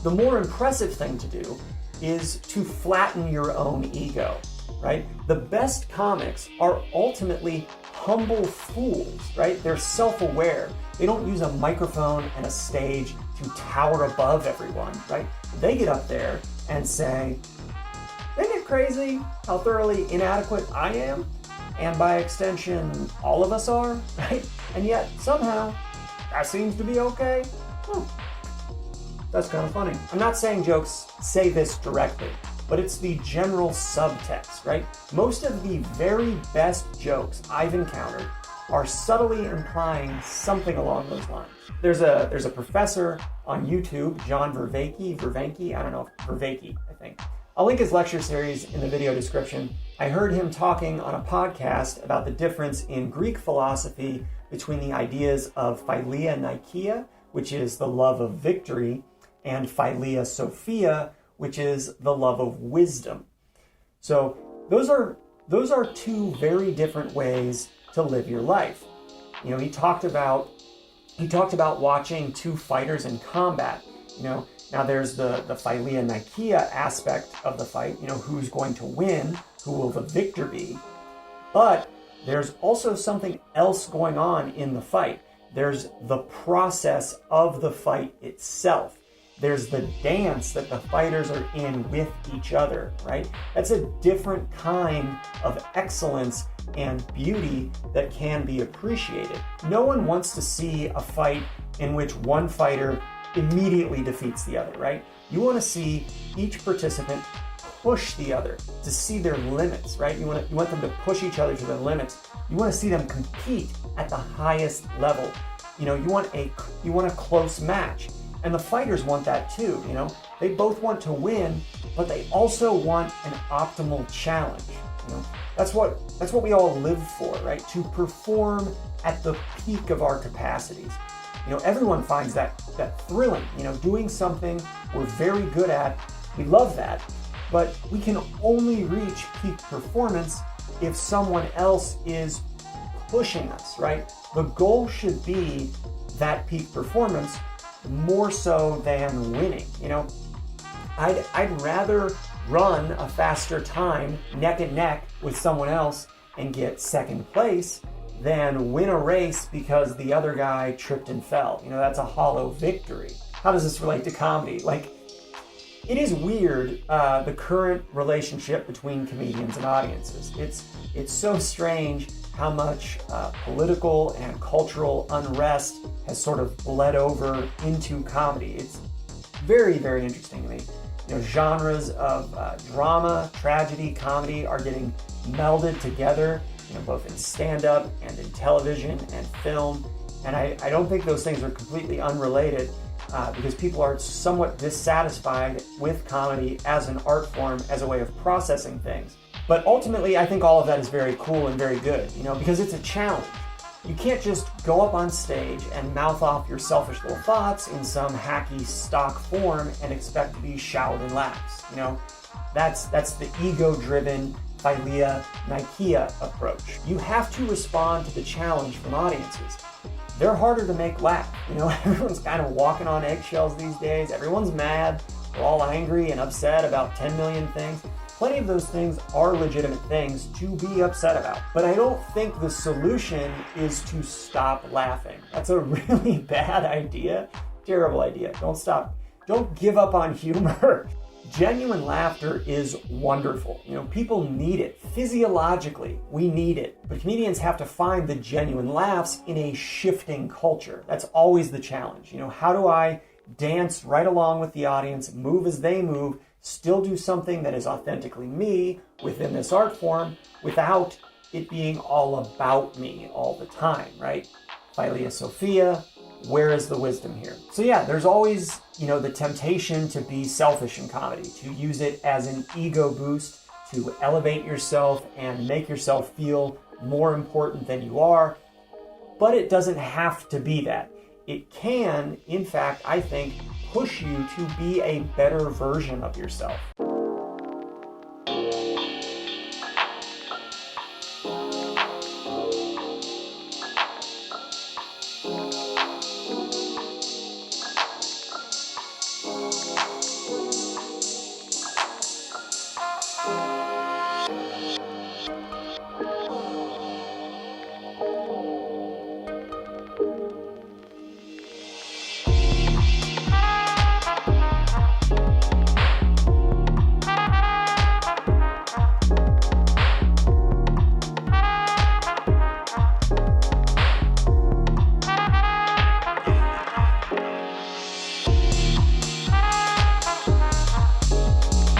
The more impressive thing to do is to flatten your own ego, right? The best comics are ultimately humble fools, right? They're self-aware. They don't use a microphone and a stage to tower above everyone, right? They get up there and say, isn't it crazy how thoroughly inadequate I am? And by extension, all of us are, right? And yet, somehow, that seems to be okay. That's kind of funny. I'm not saying jokes say this directly, but it's the general subtext, right? Most of the very best jokes I've encountered are subtly implying something along those lines. There's a professor on YouTube, John Vervaeke, I don't know, Vervaeke, I think. I'll link his lecture series in the video description. I heard him talking on a podcast about the difference in Greek philosophy between the ideas of Philia Nikeia, which is the love of victory, and Philia Sophia, which is the love of wisdom. So those are two very different ways to live your life. You know, he talked about watching two fighters in combat. You know, now there's the Philia Nikeia aspect of the fight, you know, who's going to win, who will the victor be. But there's also something else going on in the fight. There's the process of the fight itself. There's the dance that the fighters are in with each other, right? That's a different kind of excellence and beauty that can be appreciated. No one wants to see a fight in which one fighter immediately defeats the other, right? You want to see each participant push the other to see their limits, right? You want them to push each other to their limits. You want to see them compete at the highest level. You know, you want a close match. And the fighters want that too, you know? They both want to win, but they also want an optimal challenge, you know? That's what we all live for, right? To perform at the peak of our capacities. You know, everyone finds that thrilling, you know, doing something we're very good at. We love that, but we can only reach peak performance if someone else is pushing us, right? The goal should be that peak performance more so than winning. You know, I'd rather run a faster time neck and neck with someone else and get second place than win a race because the other guy tripped and fell. You know, that's a hollow victory. How does this relate to comedy? Like, it is weird, the current relationship between comedians and audiences. It's so strange how much political and cultural unrest has sort of bled over into comedy. It's very, very interesting to me. You know, genres of drama, tragedy, comedy are getting melded together, you know, both in stand-up and in television and film. And I don't think those things are completely unrelated because people are somewhat dissatisfied with comedy as an art form, as a way of processing things. But ultimately, I think all of that is very cool and very good, you know, because it's a challenge. You can't just go up on stage and mouth off your selfish little thoughts in some hacky stock form and expect to be showered in laughs, you know. That's the ego-driven Philia Nikeia approach. You have to respond to the challenge from audiences. They're harder to make laugh, you know. Everyone's kind of walking on eggshells these days. Everyone's mad. We're all angry and upset about 10 million things. Plenty of those things are legitimate things to be upset about. But I don't think the solution is to stop laughing. That's a really bad idea. Terrible idea. Don't stop. Don't give up on humor. Genuine laughter is wonderful. You know, people need it. Physiologically, we need it. But comedians have to find the genuine laughs in a shifting culture. That's always the challenge. You know, how do I dance right along with the audience, move as they move, still do something that is authentically me within this art form without it being all about me all the time, right? Philia Sophia, where is the wisdom here? So yeah, there's always, you know, the temptation to be selfish in comedy, to use it as an ego boost, to elevate yourself and make yourself feel more important than you are. But it doesn't have to be that. It can, in fact, I think, push you to be a better version of yourself.